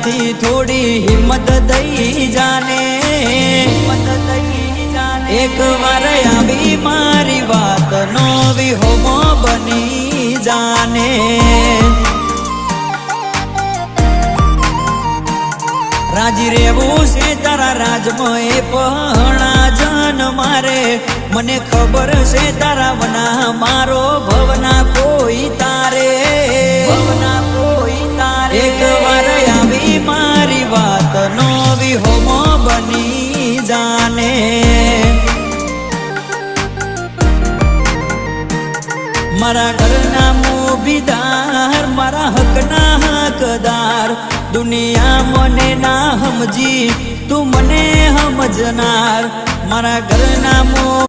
મારાથી થોડી હિંમત દઈ જાને, એક વાર આવી મારી વાત નો વિહોમો બની જાને। રાજી રેવું છે તારા રાજમાં એ પહણા જન મારે, મને ખબર છે તારા વના મારો ભવના કોઈ તારે, ભવના કોઈ તારે। એક વાર આવી મારી વાત નો વિહોમો બની જાને। મારા ઘરના મોભીદાર, મારા હકના હકદાર, દુનિયા મને ના સમજી તું મને સમજનાર। મારા ઘરના